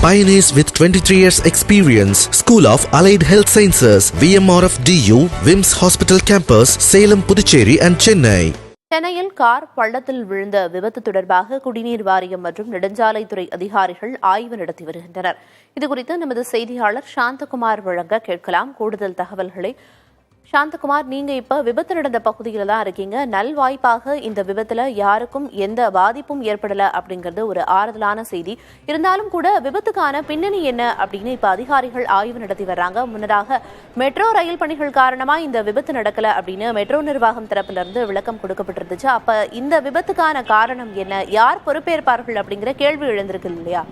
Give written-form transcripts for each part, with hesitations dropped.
Pioneers with 23 years experience. School of Allied Health Sciences, VMRF DU, WIMS Hospital Campus, Salem, Puducherry and Chennai. சென்னையில் car பள்ளத்தில் விழுந்த விபத்து தொடர்பாக குடிநீர் வாரியம் மற்றும் நெடுஞ்சாலைத்துறை அதிகாரிகள் ஆய்வு நடத்தி வருகின்றனர். இதுகுறித்து நமது செய்தியாளர் சாந்தகுமார் வழங்க கேட்கலாம் கூடுதல் தகவல்களை. சாந்தகுமார், நீங்க இப்ப விபத்து நடந்த பகுதியில தான் இருக்கீங்க. நல்வாய்ப்பாக இந்த விபத்துல யாருக்கும் எந்த பாதிப்பும் ஏற்படல அப்படிங்கிறது ஒரு ஆறுதலான செய்தி. இருந்தாலும் கூட விபத்துக்கான பின்னணி என்ன அப்படின்னு இப்ப அதிகாரிகள் ஆய்வு நடத்தி வர்றாங்க. முன்னதாக மெட்ரோ ரயில் பணிகள் காரணமா இந்த விபத்து நடக்கல அப்படின்னு மெட்ரோ நிர்வாகம் தரப்புல இருந்து விளக்கம் கொடுக்கப்பட்டிருந்துச்சு. அப்ப இந்த விபத்துக்கான காரணம் என்ன, யார் பொறுப்பேற்பார்கள் அப்படிங்கிற கேள்வி எழுந்திருக்கு இல்லையா?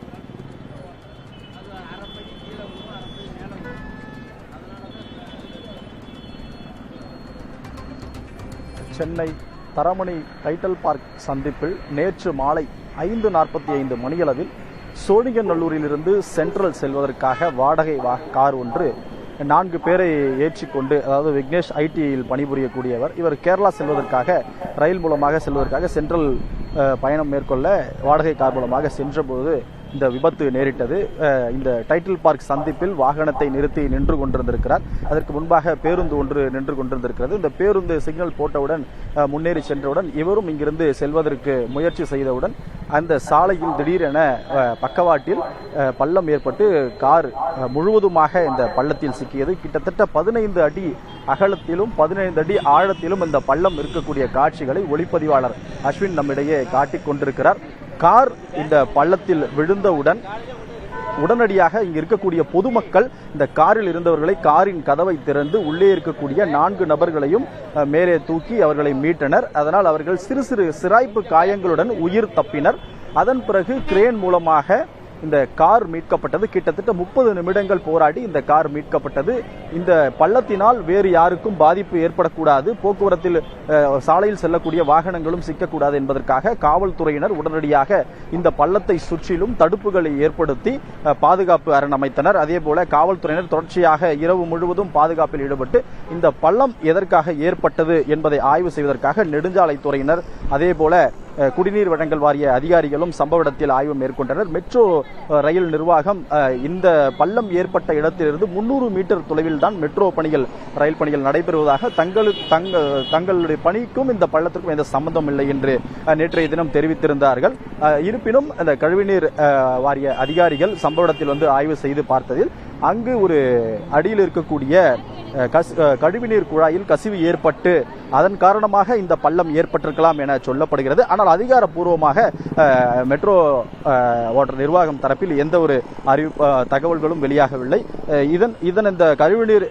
சென்னை தரமணி டைட்டில் பார்க் சந்திப்பில் நேற்று மாலை 5:45 மணியளவில் சோழிங்கநல்லூரிலிருந்து சென்ட்ரல் செல்வதற்காக வாடகை கார் ஒன்று 4 பேரை ஏற்றிக்கொண்டு, அதாவது விக்னேஷ் ஐடியில் பணிபுரியக்கூடியவர், இவர் கேரளா செல்வதற்காக ரயில் மூலமாக செல்வதற்காக சென்ட்ரல் பயணம் மேற்கொள்ள வாடகை கார் மூலமாக சென்றபோது இந்த விபத்து நேரிட்டது. இந்த டைட்டில் பார்க் சந்திப்பில் வாகனத்தை நிறுத்தி நின்று கொண்டிருந்திருக்கிறார். அதற்கு முன்பாக பேருந்து ஒன்று நின்று கொண்டிருந்திருக்கிறது. இந்த பேருந்து சிக்னல் போட்டவுடன் முன்னேறி சென்றவுடன் இவரும் இங்கிருந்து செல்வதற்கு முயற்சி செய்தவுடன் அந்த சாலையில் திடீரென பக்கவாட்டில் பள்ளம் ஏற்பட்டு கார் முழுவதுமாக இந்த பள்ளத்தில் சிக்கியது. கிட்டத்தட்ட 15 அடி அகலத்திலும் 15 அடி ஆழத்திலும் இந்த பள்ளம் இருக்கக்கூடிய காட்சிகளை ஒளிப்பதிவாளர் அஸ்வின் நம்மிடையே காட்டிக் கொண்டிருக்கிறார். கார் இந்த பள்ளத்தில் விழுந்தவுடன் உடனடியாக இங்கு இருக்கக்கூடிய பொதுமக்கள் இந்த காரில் இருந்தவர்களை காரின் கதவை திறந்து உள்ளே இருக்கக்கூடிய 4 நபர்களையும் மேலே தூக்கி அவர்களை மீட்டனர். அதனால் அவர்கள் சிறு சிறு சிராய்ப்பு காயங்களுடன் உயிர் தப்பினர். அதன் பிறகு கிரேன் மூலமாக இந்த கார் மீட்கப்பட்டது. கிட்டத்தட்ட 30 நிமிடங்கள் போராடி இந்த கார் மீட்கப்பட்டது. இந்த பள்ளத்தினால் வேறு யாருக்கும் பாதிப்பு ஏற்படக்கூடாது, போக்குவரத்தில் சாலையில் செல்லக்கூடிய வாகனங்களும் சிக்கக்கூடாது என்பதற்காக காவல்துறையினர் உடனடியாக இந்த பள்ளத்தை சுற்றிலும் தடுப்புகளை ஏற்படுத்தி பாதுகாப்பு அரண் அமைத்தனர். அதே போல காவல்துறையினர் தொடர்ச்சியாக இரவு முழுவதும் பாதுகாப்பில் ஈடுபட்டு இந்த பள்ளம் எதற்காக ஏற்பட்டது என்பதை ஆய்வு செய்வதற்காக நெடுஞ்சாலைத்துறையினர் அதே போல குடிநீர் வழங்கல் வாரிய அதிகாரிகளும் சம்பவ இடத்தில் ஆய்வு மேற்கொண்டனர். மெட்ரோ ரயில் நிர்வாகம் இந்த பள்ளம் ஏற்பட்ட இடத்திலிருந்து 300 மீட்டர் தொலைவில் தான் மெட்ரோ பணிகள், ரயில் பணிகள் நடைபெறுவதாக தங்களுடைய பணிக்கும் இந்த பள்ளத்திற்கும் எந்த சம்பந்தம் இல்லை என்று நேற்றைய தினம் தெரிவித்திருந்தார்கள். இருப்பினும் இந்த கழிவுநீர் வாரிய அதிகாரிகள் சம்பவ இடத்தில் வந்து ஆய்வு செய்து பார்த்ததில் அங்கு ஒரு அடியில் இருக்கக்கூடிய கழிவுநீர் குழாயில் கசிவு ஏற்பட்டு அதன் காரணமாக இந்த பள்ளம் ஏற்பட்டிருக்கலாம் என சொல்லப்படுகிறது. ஆனால் அதிகாரப்பூர்வமாக மெட்ரோ வாட்டர் நிர்வாகம் தரப்பில் எந்த ஒரு தகவல்களும் வெளியாகவில்லை. இந்த கழிவுநீர்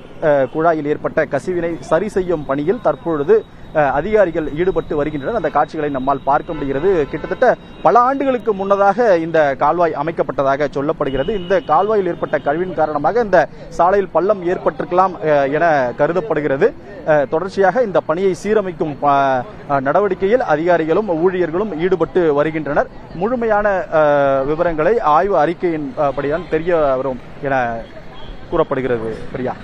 குழாயில் ஏற்பட்ட கசிவினை சரி செய்யும் பணியில் தற்பொழுது அதிகாரிகள் ஈடுபட்டு வருகின்றனர். அந்த காட்சிகளை நம்மால் பார்க்க முடிகிறது. கிட்டத்தட்ட பல ஆண்டுகளுக்கு முன்னதாக இந்த கால்வாய் அமைக்கப்பட்டதாக சொல்லப்படுகிறது. இந்த கால்வாயில் ஏற்பட்ட கழிவின் காரணமாக இந்த சாலையில் பள்ளம் ஏற்பட்டிருக்கலாம் என கருதப்படுகிறது. தொடர்ச்சியாக இந்த பணியை சீரமைக்கும் நடவடிக்கையில் அதிகாரிகளும் ஊழியர்களும் ஈடுபட்டு வருகின்றனர். முழுமையான விவரங்களை ஆய்வு அறிக்கையின் படிதான் தெரிய வரும் என கூறப்படுகிறது. பிரியா,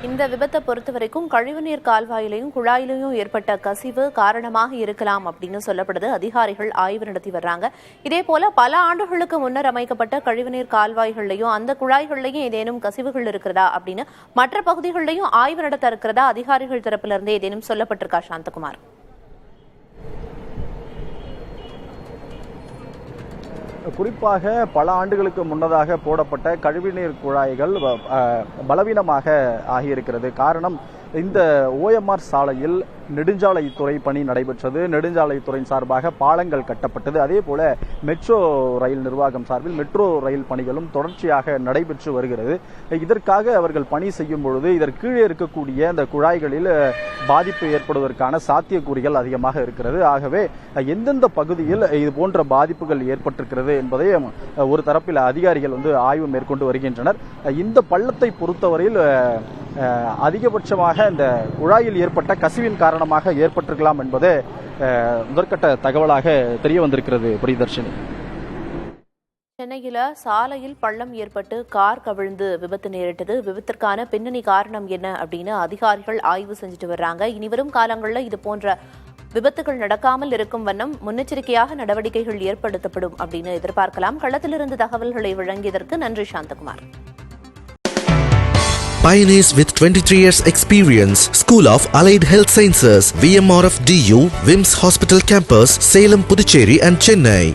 இந்த விபத்தை பொறுத்த வரைக்கும் கழிவுநீர் கால்வாயிலையும் குழாயிலையும் ஏற்பட்ட கசிவு காரணமாக இருக்கலாம் அப்படின்னு சொல்லப்படுது. அதிகாரிகள் ஆய்வு நடத்தி வர்றாங்க. இதே போல பல ஆண்டுகளுக்கு முன்னர் அமைக்கப்பட்ட கழிவுநீர் கால்வாய்கள்லையும் அந்த குழாய்கள்லையும் ஏதேனும் கசிவுகள் இருக்கிறதா அப்படின்னு மற்ற பகுதிகளிலையும் ஆய்வு நடத்த இருக்கிறதா அதிகாரிகள் தரப்பிலிருந்து ஏதேனும் சொல்லப்பட்டிருக்கா சாந்தகுமார்? குறிப்பாக பல ஆண்டுகளுக்கு முன்னதாக போடப்பட்ட கழிவுநீர் குழாய்கள் பலவீனமாக ஆகியிருக்கிறது. காரணம், இந்த OMR சாலையில் நெடுஞ்சாலைத்துறை பணி நடைபெற்றது. நெடுஞ்சாலைத்துறையின் சார்பாக பாலங்கள் கட்டப்பட்டது. அதே போல மெட்ரோ ரயில் நிர்வாகம் சார்பில் மெட்ரோ ரயில் பணிகளும் தொடர்ச்சியாக நடைபெற்று வருகிறது. இதற்காக அவர்கள் பணி செய்யும் பொழுது இதற்கு கீழே இருக்கக்கூடிய அந்த குழாய்களில் பாதிப்பு ஏற்படுவதற்கான சாத்தியக்கூறுகள் அதிகமாக இருக்கிறது. ஆகவே எந்தெந்த பகுதியில் இது போன்ற பாதிப்புகள் ஏற்பட்டிருக்கிறது என்பதை ஒரு தரப்பில் அதிகாரிகள் வந்து ஆய்வு மேற்கொண்டு வருகின்றனர். இந்த பள்ளத்தை பொறுத்தவரையில் அதிகபட்சமாக இந்த குழாயில் ஏற்பட்ட கசிவின் காரணமாக ஏற்பட்டிருக்கலாம் என்பது முதற்கட்ட தகவலாக தெரிய வந்திருக்கிறது. பிரியதர்ஷினி, சென்னையில சாலையில் பள்ளம் ஏற்பட்டு கார் கவிழ்ந்து விபத்து நேரிட்டது. விபத்திற்கான பின்னணி காரணம் என்ன அப்படின்னு அதிகாரிகள் ஆய்வு செஞ்சுட்டு வர்றாங்க. இனிவரும் காலங்களில் இது போன்ற விபத்துகள் நடக்காமல் இருக்கும் வண்ணம் முன்னெச்சரிக்கையாக நடவடிக்கைகள் ஏற்படுத்தப்படும் அப்படின்னு எதிர்பார்க்கலாம். களத்திலிருந்து தகவல்களை வழங்கியதற்கு நன்றி Santhakumar. Pioneers with 23 years experience. School of Allied Health Sciences, VMRF DU, Vims Hospital Campus, Salem, Puducherry and Chennai.